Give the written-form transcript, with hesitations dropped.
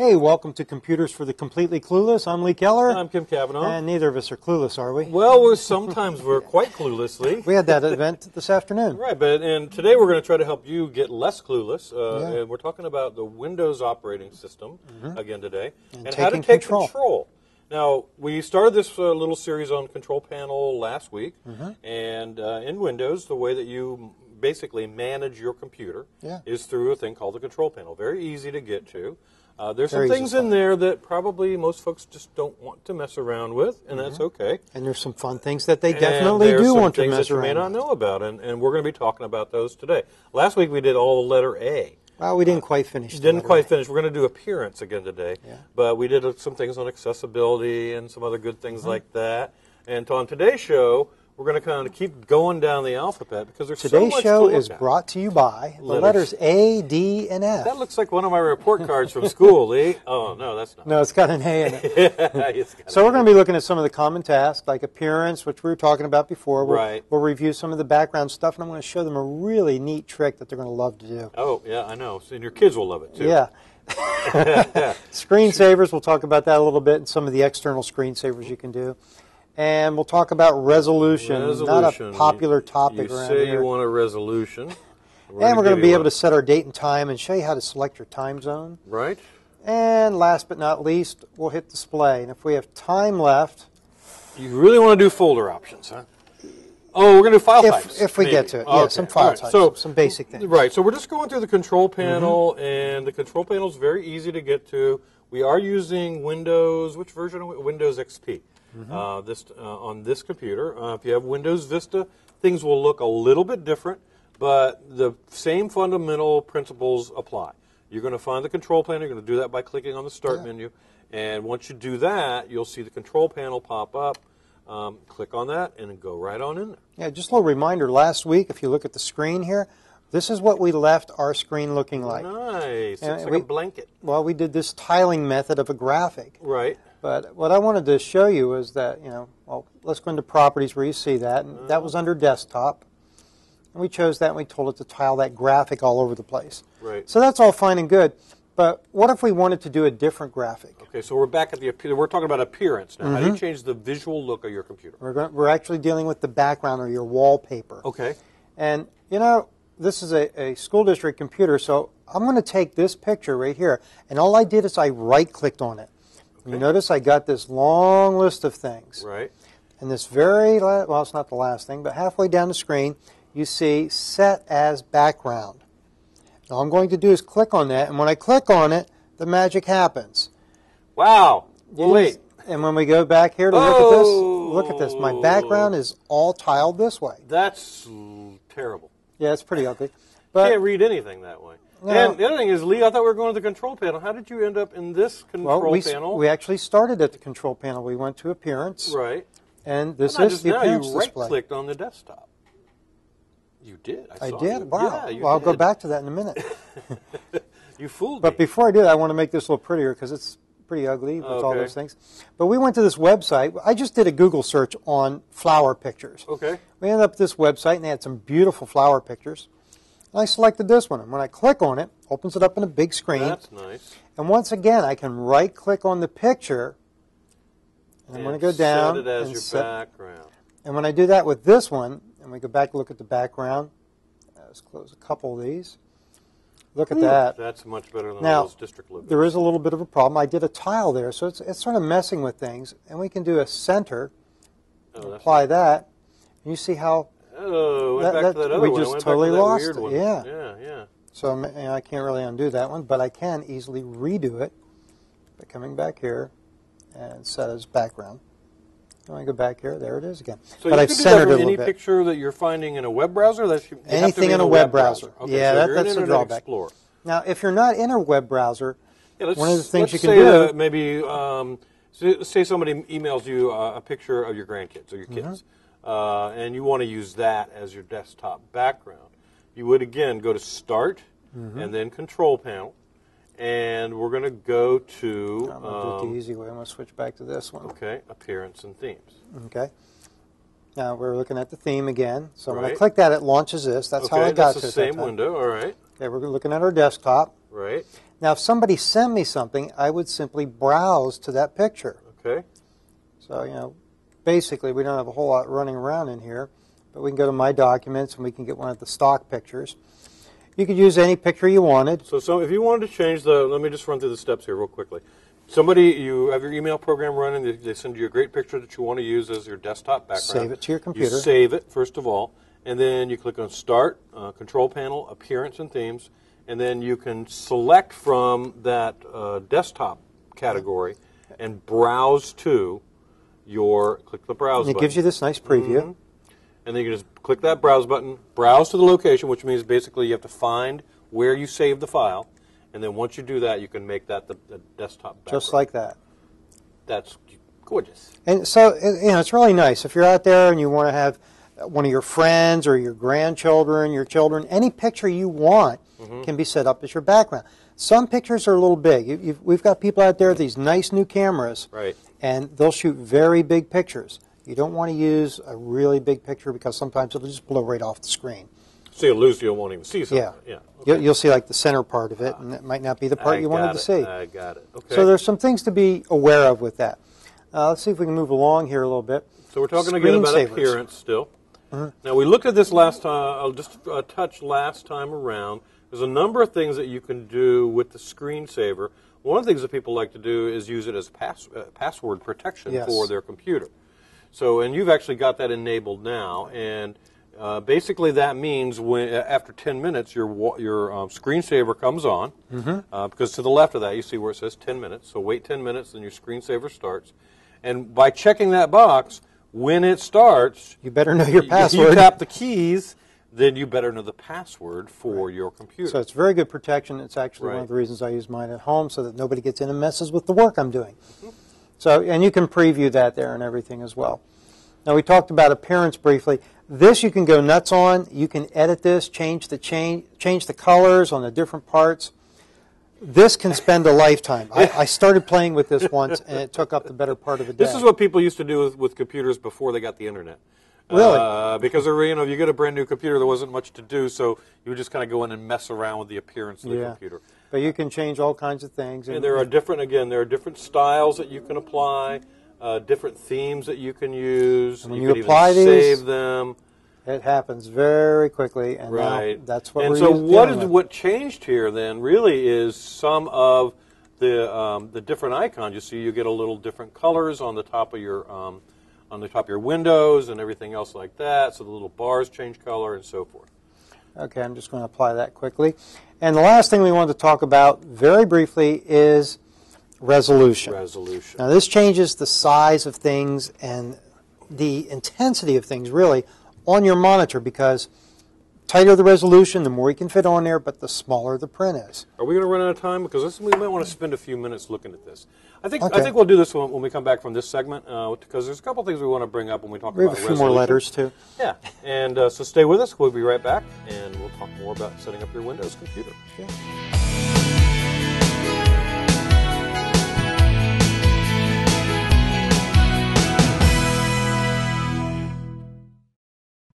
Hey, welcome to Computers for the Completely Clueless. I'm Lee Keller. I'm Kim Cavanaugh. And neither of us are clueless, are we? Well, sometimes we're quite cluelessly. We had that event this afternoon. Right, and today we're going to try to help you get less clueless. And we're talking about the Windows operating system again today. And how to take control. Now, we started this little series on Control Panel last week. And in Windows, the way that you basically manage your computer is through a thing called the Control Panel. Very easy to get to. There's some things in there that probably most folks just don't want to mess around with, and that's okay. And there's some fun things that they definitely do want to mess around with. There's some things that you may not know about, and we're going to be talking about those today. Last week we did all the letter A. Well, we didn't quite finish. Didn't quite finish. We're going to do appearance again today, but we did some things on accessibility and some other good things like that. And on today's show, we're going to kind of keep going down the alphabet because there's so much to look at. Today's show is brought to you by the letters A, D, and F. That looks like one of my report cards from school, Lee. Oh, no, that's not. No, it's got an A in it. So we're going to be looking at some of the common tasks, like appearance, which we were talking about before. We'll review some of the background stuff, and I'm going to show them a really neat trick that they're going to love to do. Oh, yeah, I know. And your kids will love it, too. Yeah. Screensavers, we'll talk about that a little bit, and some of the external screensavers you can do. And we'll talk about resolution. Not a popular topic around here. You say you want a resolution. And we're going to be able to set our date and time and show you how to select your time zone. Right. And last but not least, we'll hit display. And if we have time left... You really want to do folder options, huh? Oh, we're going to do file types. If we get to it, yeah, some file types, so, some basic things. Right, so we're just going through the control panel, and the control panel is very easy to get to. We are using Windows, which version? Windows XP. On this computer. If you have Windows Vista, things will look a little bit different, but the same fundamental principles apply. You're going to find the control panel. You're going to do that by clicking on the Start menu, and once you do that, you'll see the control panel pop up. Click on that and go right on in there. Yeah, just a little reminder, last week, if you look at the screen here, this is what we left our screen looking like. Nice. It's like a blanket. Well, we did this tiling method of a graphic. Right. But what I wanted to show you is that, well, let's go into Properties where you see that. And that was under Desktop. And we chose that and we told it to tile that graphic all over the place. Right. So that's all fine and good. But what if we wanted to do a different graphic? Okay, so we're back at we're talking about appearance now. How do you change the visual look of your computer? We're actually dealing with the background or your wallpaper. Okay. And, this is a school district computer, so I'm going to take this picture right here. And all I did is I right-clicked on it. You notice I got this long list of things. Right. And this well, it's not the last thing, but halfway down the screen, you see Set as Background. Now, all I'm going to do is click on that, and when I click on it, the magic happens. Wow. Well, wait. And when we go back here to look at this. My background is all tiled this way. That's terrible. Yeah, it's pretty ugly. But you can't read anything that way. No. And the other thing is, Lee, I thought we were going to the control panel. How did you end up in this control panel? We actually started at the control panel. We went to Appearance. Right. And this is the Appearance display. You right-clicked on the desktop. You did. I did? Wow. Yeah, I'll go back to that in a minute. You fooled me. But before I do that, I want to make this a little prettier because it's pretty ugly with all those things. But we went to this website. I just did a Google search on flower pictures. Okay. We ended up at this website, and they had some beautiful flower pictures. And I selected this one. And when I click on it, opens it up in a big screen. That's nice. And once again, I can right-click on the picture. And I'm going to go down. Set it as your background. And when I do that with this one, and we go back and look at the background, let's close a couple of these. Look at that. That's much better than now, those district logos. There is a little bit of a problem. I did a tile there, so it's sort of messing with things. And we can do a center, apply that. And you see how went back to that other we one. just totally lost it. One. Yeah. So I can't really undo that one, but I can easily redo it by coming back here and set as background. When I go back here, there it is again. So but you I've can do centered that from it a any little bit. picture that you're finding in a web browser? Anything in a web browser. Okay, yeah, so that's the drawback. Explorer. Now, if you're not in a web browser, one of the things you can do... maybe, say somebody emails you a picture of your grandkids or your kids, and you want to use that as your desktop background. You would, again, go to Start and then Control Panel. And we're going to go to... I'm going to do it the easy way. I'm going to switch back to this one. Okay, Appearance and Themes. Okay. Now we're looking at the theme again. So when I click that, it launches this. That's how I got to it. That's the same window, all right. Okay, we're looking at our desktop. Right. Now, if somebody sent me something, I would simply browse to that picture. Okay. So, you know, basically we don't have a whole lot running around in here, but we can go to My Documents and we can get one of the stock pictures. You could use any picture you wanted. So if you wanted to change let me just run through the steps here real quickly. You have your email program running, they send you a great picture that you want to use as your desktop background. Save it to your computer. You save it, first of all, and then you click on Start, Control Panel, Appearance and Themes, and then you can select from that desktop category and browse to click the Browse And it button. gives you this nice preview. Mm-hmm. And then you can just click that Browse button, browse to the location, which means basically you have to find where you saved the file. And then once you do that, you can make that the desktop background. Just like that. That's gorgeous. And so, you know, it's really nice. If you're out there and you want to have one of your friends or your grandchildren, your children, any picture you want can be set up as your background. Some pictures are a little big. We've got people out there with these nice new cameras, Right. and they'll shoot very big pictures. You don't want to use a really big picture because sometimes it'll just blow right off the screen. So you won't even see something. Yeah. Okay. You'll see like the center part of it, and it might not be the part you wanted to see. I got it. Okay. So there's some things to be aware of with that. Let's see if we can move along here a little bit. So we're talking again about appearance still. Now we looked at this last time, just a touch last time around. There's a number of things that you can do with the screensaver. One of the things that people like to do is use it as password protection for their computer. So, and you've actually got that enabled now, and basically that means after 10 minutes your screensaver comes on, because to the left of that you see where it says 10 minutes. So wait 10 minutes, then your screensaver starts. And by checking that box, when it starts, you better know your password. You tap the keys, then you better know the password for your computer. So it's very good protection. It's actually one of the reasons I use mine at home, so that nobody gets in and messes with the work I'm doing. So, and you can preview that there and everything as well. Now we talked about appearance briefly. This you can go nuts on. You can edit this, change the colors on the different parts. This can spend a lifetime. I started playing with this once, and it took up the better part of a day. This is what people used to do with computers before they got the internet. Really? Because if you get a brand new computer, there wasn't much to do, so you would just kind of go in and mess around with the appearance of the computer. But you can change all kinds of things. And there are different styles that you can apply, different themes that you can use. And when you you apply even these, save them. It happens very quickly, and now that's what we're using. And so what changed here then really is some of the different icons. You see, you get a little different colors on the top of your windows and everything else like that. So the little bars change color and so forth. Okay, I'm just going to apply that quickly. And the last thing we want to talk about very briefly is resolution. Now this changes the size of things and the intensity of things really on your monitor, because tighter the resolution, the more you can fit on there, but the smaller the print is. Are we going to run out of time? Because we might want to spend a few minutes looking at this. I think we'll do this when we come back from this segment, because there's a couple things we want to bring up when we talk about resolution. We have a few more letters, too. Yeah, and so stay with us. We'll be right back, and we'll talk more about setting up your Windows computer. Yeah.